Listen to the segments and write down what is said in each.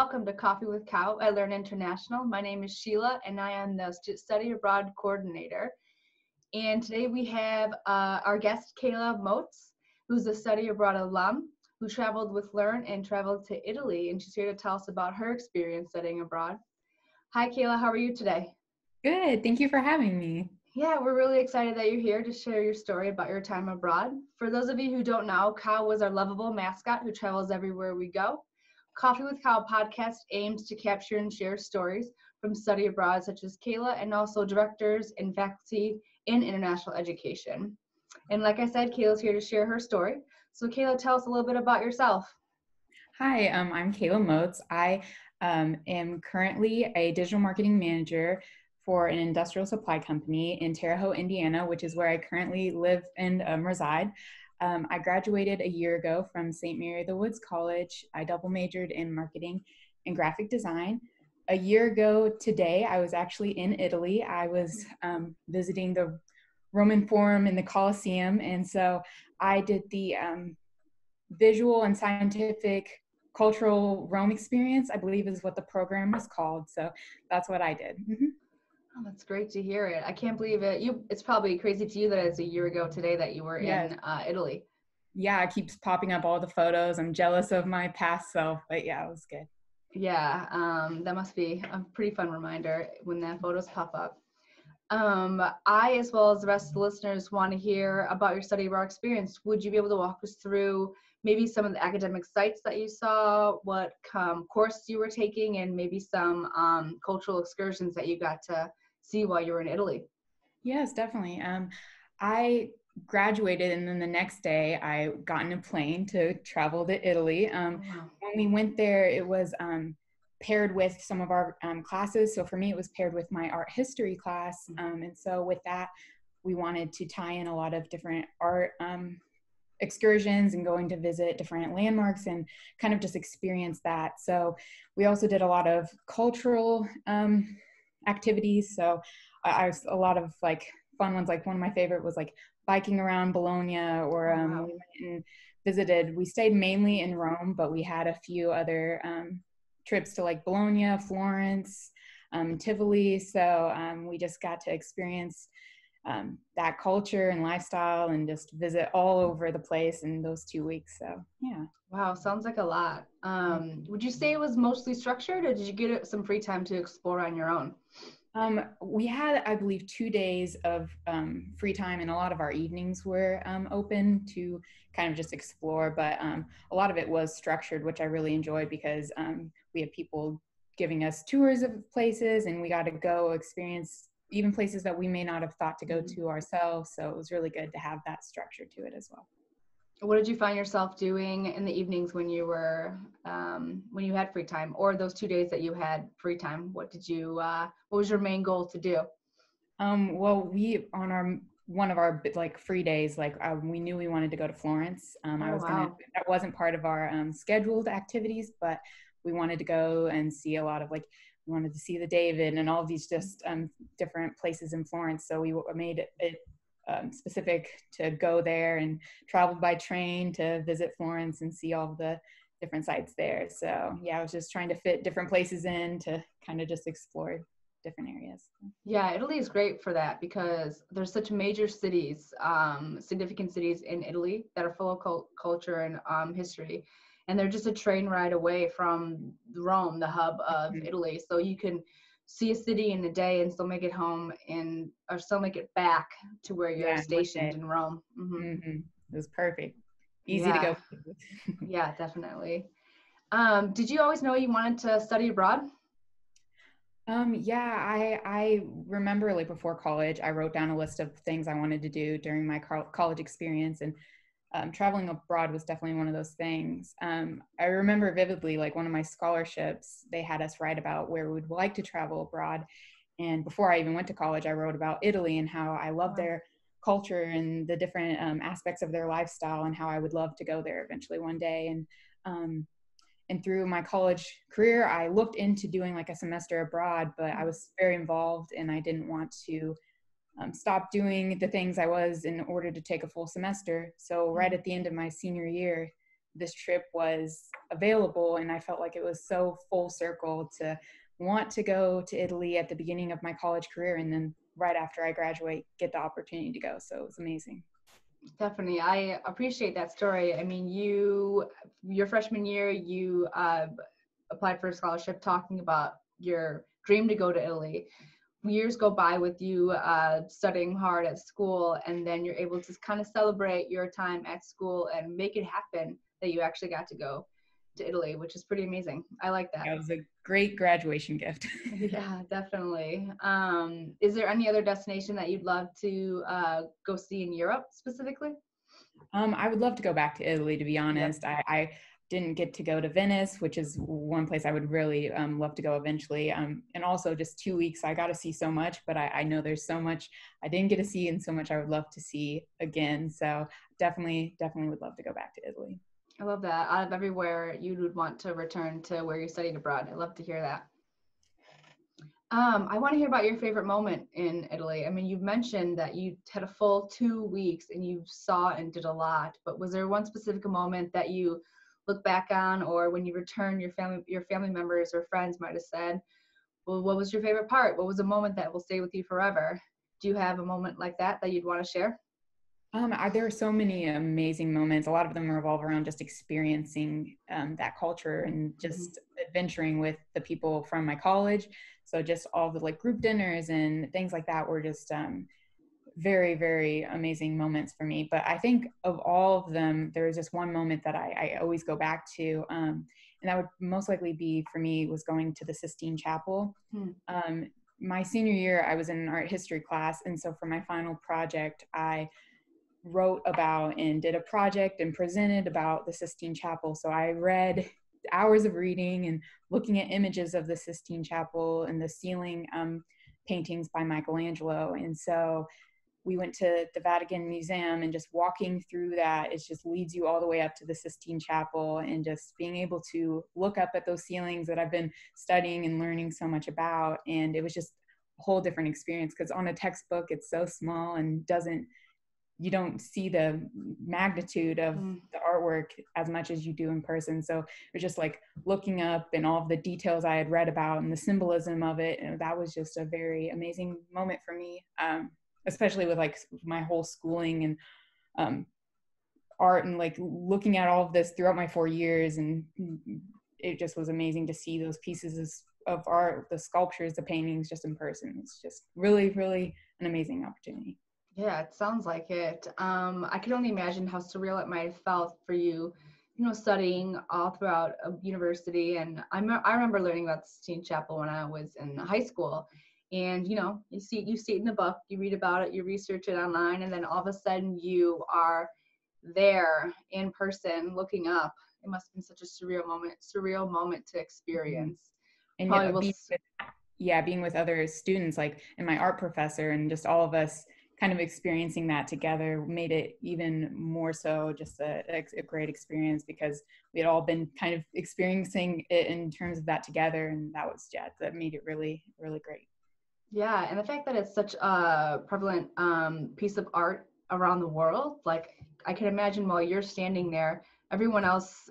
welcome to Coffee with Cow at Learn International. My name is Sheila, and I am the Study Abroad Coordinator. And today we have our guest, Kayla Moats, who's a Study Abroad alum who traveled with Learn and traveled to Italy, and she's here to tell us about her experience studying abroad. Hi, Kayla. How are you today? Good. Thank you for having me. Yeah, we're really excited that you're here to share your story about your time abroad. For those of you who don't know, Cow was our lovable mascot who travels everywhere we go. Coffee with Cow podcast aims to capture and share stories from study abroad, such as Kayla, and also directors and faculty in international education. And like I said, Kayla's here to share her story. So Kayla, tell us a little bit about yourself. Hi, I'm Kayla Moats. I am currently a digital marketing manager for an industrial supply company in Terre Haute, Indiana, which is where I currently live and reside. I graduated a year ago from St. Mary of the Woods College. I double majored in marketing and graphic design. A year ago today, I was actually in Italy. I was visiting the Roman Forum in the Colosseum, and so I did the visual and scientific cultural Rome experience, I believe is what the program was called. So that's what I did. Mm-hmm. Oh, that's great to hear it. I can't believe it. It's probably crazy to you that it's a year ago today that you were in Italy. Yeah, it keeps popping up all the photos. I'm jealous of my past self, but yeah, it was good. Yeah, that must be a pretty fun reminder when that photos pop up. I, as well as the rest of the listeners, want to hear about your study abroad experience. Would you be able to walk us through maybe some of the academic sites that you saw, what course you were taking, and maybe some cultural excursions that you got to see while you were in Italy? Yes, definitely. I graduated, and then the next day I got in a plane to travel to Italy. Oh, wow. When we went there, it was paired with some of our classes. So for me, it was paired with my art history class. And so with that, we wanted to tie in a lot of different art excursions and going to visit different landmarks and kind of just experience that. So we also did a lot of cultural activities. So I was a lot of like fun ones. Like one of my favorite was like biking around Bologna, or Oh, wow. we went and visited. We stayed mainly in Rome, but we had a few other trips to like Bologna, Florence, Tivoli. So we just got to experience that culture and lifestyle and just visit all over the place in those 2 weeks. So yeah. Wow, sounds like a lot. Would you say it was mostly structured, or did you get some free time to explore on your own? We had, I believe, 2 days of free time, and a lot of our evenings were open to kind of just explore, but a lot of it was structured, which I really enjoyed because we had people giving us tours of places, and we got to go experience even places that we may not have thought to go to ourselves. So it was really good to have that structure to it as well. What did you find yourself doing in the evenings when you were when you had free time, or those 2 days that you had free time? What was your main goal to do? Well, we on our one of our like free days, like we knew we wanted to go to Florence. Oh, wow. That wasn't part of our scheduled activities, but we wanted to go and see a lot of like, we wanted to see the David and all of these just different places in Florence. So we made it specific to go there and traveled by train to visit Florence and see all the different sites there. So yeah, I was just trying to fit different places in to kind of just explore different areas. Yeah, Italy is great for that because there's such major cities, significant cities in Italy that are full of culture and history. And they're just a train ride away from Rome, the hub of Italy. So you can see a city in a day and still make it home or still make it back to where you're stationed in Rome. It was perfect. Easy to Yeah. go. Yeah, definitely. Did you always know you wanted to study abroad? Yeah, I remember like before college, I wrote down a list of things I wanted to do during my college experience, and traveling abroad was definitely one of those things. I remember vividly, like one of my scholarships, they had us write about where we would like to travel abroad. And before I even went to college, I wrote about Italy and how I love their culture and the different aspects of their lifestyle, and how I would love to go there eventually one day. And through my college career, I looked into doing like a semester abroad, but I was very involved and I didn't want to stop doing the things I was in order to take a full semester. So right at the end of my senior year, this trip was available, and I felt like it was so full circle to want to go to Italy at the beginning of my college career, and then right after I graduate, get the opportunity to go. So it was amazing. Definitely. I appreciate that story. I mean, your freshman year, you applied for a scholarship talking about your dream to go to Italy. Years go by with you studying hard at school, and then you're able to kind of celebrate your time at school and make it happen that you actually got to go to Italy, which is pretty amazing. I like that. It was a great graduation gift. Yeah, definitely. Is there any other destination that you'd love to go see in Europe specifically? I would love to go back to Italy, to be honest. Yep. I didn't get to go to Venice, which is one place I would really love to go eventually. And also just 2 weeks, I got to see so much, but I know there's so much I didn't get to see and so much I would love to see again. So definitely would love to go back to Italy. I love that. Out of everywhere, you would want to return to where you studied abroad. I love to hear that. I want to hear about your favorite moment in Italy. I mean, you've mentioned that you had a full 2 weeks and you saw and did a lot, but was there one specific moment that you look back on, or when you return, your family members or friends might have said, well, what was your favorite part? What was a moment that will stay with you forever? Do you have a moment like that you'd want to share? There are so many amazing moments. A lot of them revolve around just experiencing that culture and just adventuring with the people from my college. So just all the like group dinners and things like that were just very, very amazing moments for me. But I think of all of them, there was just one moment that I always go back to. And that would most likely be for me was going to the Sistine Chapel. My senior year, I was in an art history class. And so for my final project, I wrote about and did a project and presented about the Sistine Chapel. So I read hours of reading and looking at images of the Sistine Chapel and the ceiling paintings by Michelangelo. And so we went to the Vatican Museum, and just walking through that, it just leads you all the way up to the Sistine Chapel, and just being able to look up at those ceilings that I've been studying and learning so much about. And it was just a whole different experience, because on a textbook, it's so small and you don't see the magnitude of the artwork as much as you do in person. So it was just like looking up and all of the details I had read about and the symbolism of it. And that was just a very amazing moment for me, especially with like my whole schooling and art, and like looking at all of this throughout my 4 years. And it just was amazing to see those pieces of art, the sculptures, the paintings, just in person. It's just really, really an amazing opportunity. Yeah, it sounds like it. I can only imagine how surreal it might have felt for you, studying all throughout a university. And I remember learning about the Sistine Chapel when I was in high school. And, you see it in the book, you read about it, you research it online, and then all of a sudden you are there in person looking up. It must have been such a surreal moment to experience. And Probably being with other students, like, and my art professor, and just all of us kind of experiencing that together made it even more so just a great experience, because we had all been kind of experiencing it in terms of that together. And that made it really, really great. Yeah, and the fact that it's such a prevalent piece of art around the world, like I can imagine while you're standing there, everyone else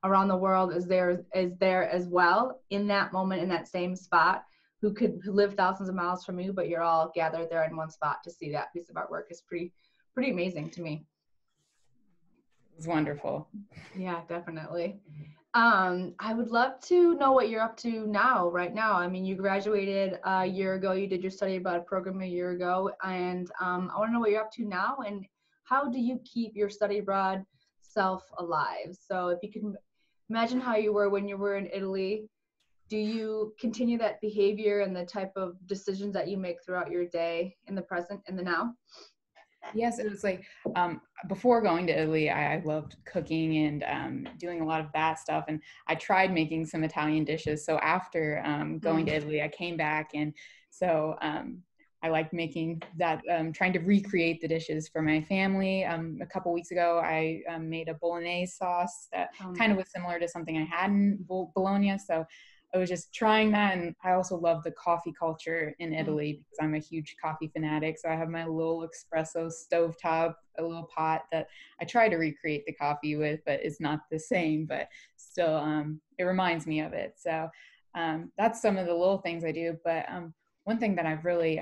around the world is there as well in that moment, in that same spot, who live thousands of miles from you, but you're all gathered there in one spot to see that piece of artwork is pretty amazing to me. It was wonderful. Yeah, definitely. I would love to know what you're up to right now. I mean, you graduated a year ago, you did your study abroad program a year ago, and I want to know what you're up to now, and how do you keep your study abroad self alive? So if you can imagine how you were when you were in Italy, do you continue that behavior and the type of decisions that you make throughout your day in the present, in the now? Yes, it was like before going to Italy, I loved cooking and doing a lot of that stuff. And I tried making some Italian dishes. So after going to Italy, I came back. And so I liked making that, trying to recreate the dishes for my family. A couple weeks ago, I made a bolognese sauce that kind of was similar to something I had in Bologna. So I was just trying that. And I also love the coffee culture in Italy because I'm a huge coffee fanatic. So I have my little espresso stovetop, a little pot that I try to recreate the coffee with, but it's not the same, but still, it reminds me of it. So that's some of the little things I do. But one thing that I've really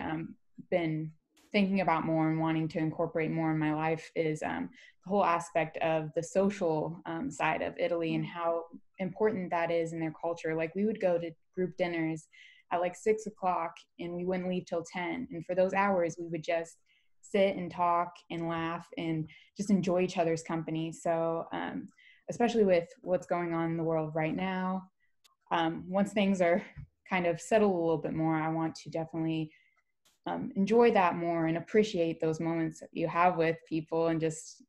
been thinking about more and wanting to incorporate more in my life is the whole aspect of the social side of Italy and how important that is in their culture. Like we would go to group dinners at like 6 o'clock and we wouldn't leave till 10. And for those hours, we would just sit and talk and laugh and just enjoy each other's company. So especially with what's going on in the world right now, once things are kind of settled a little bit more, I want to definitely enjoy that more and appreciate those moments that you have with people and just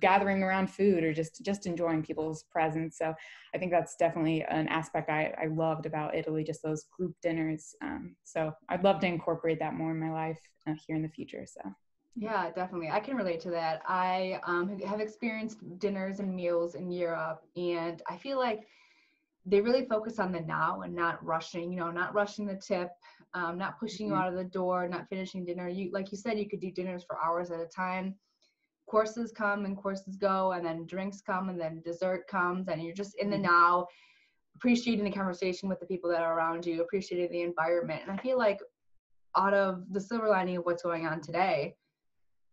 gathering around food or just enjoying people's presence. So I think that's definitely an aspect I loved about Italy, just those group dinners. So I'd love to incorporate that more in my life here in the future. So. Yeah, definitely. I can relate to that. I have experienced dinners and meals in Europe, and I feel like they really focus on the now and not rushing, not rushing the tip, not pushing you out of the door, not finishing dinner. Like you said, you could do dinners for hours at a time. Courses come and courses go, and then drinks come and then dessert comes, and you're just in the now, appreciating the conversation with the people that are around you, appreciating the environment. And I feel like out of the silver lining of what's going on today,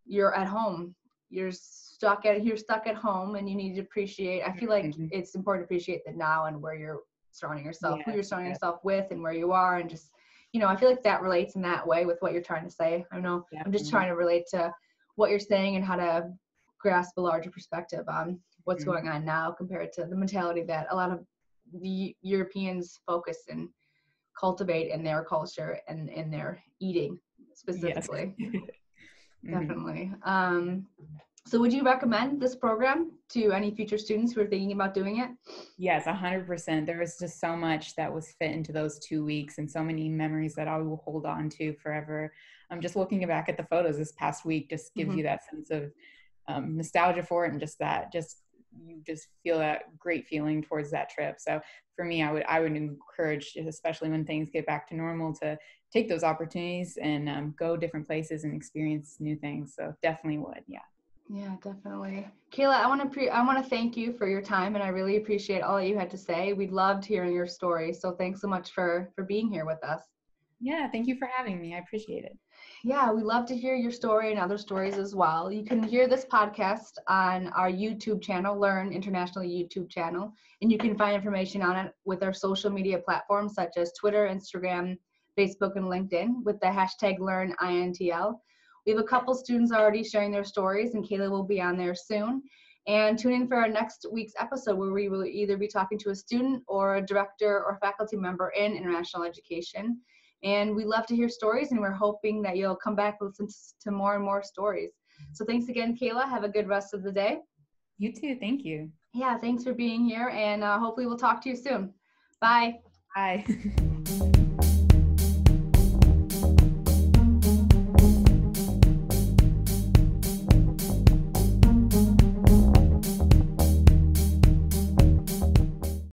you're at home. You're stuck at home, and you need to appreciate. I feel like it's important to appreciate the now and where you're surrounding yourself, who you're surrounding yourself with, and where you are, and just I feel like that relates in that way with what you're trying to say. I know I'm just trying to relate to what you're saying and how to grasp a larger perspective on what's going on now compared to the mentality that a lot of the Europeans focus and cultivate in their culture and in their eating specifically. Yes. Definitely. So would you recommend this program to any future students who are thinking about doing it? Yes, 100%. There was just so much that was fit into those 2 weeks and so many memories that I will hold on to forever. I'm just looking back at the photos this past week, just gives you that sense of nostalgia for it, and you just feel that great feeling towards that trip. So for me, I would encourage, especially when things get back to normal, to take those opportunities and go different places and experience new things. So definitely would. Yeah. Yeah, definitely. Kayla, I want to thank you for your time, and I really appreciate all that you had to say. We loved hearing your story. So thanks so much for being here with us. Yeah, thank you for having me. I appreciate it. Yeah, we love to hear your story and other stories as well. You can hear this podcast on our YouTube channel, Learn International YouTube channel, and you can find information on it with our social media platforms such as Twitter, Instagram, Facebook, and LinkedIn with the hashtag LearnINTL. We have a couple students already sharing their stories, and Kayla will be on there soon. And tune in for our next week's episode, where we will either be talking to a student or a director or faculty member in international education. And we love to hear stories, and we're hoping that you'll come back and listen to more and more stories. So thanks again, Kayla. Have a good rest of the day. You too. Thank you. Yeah, thanks for being here, and hopefully we'll talk to you soon. Bye. Bye.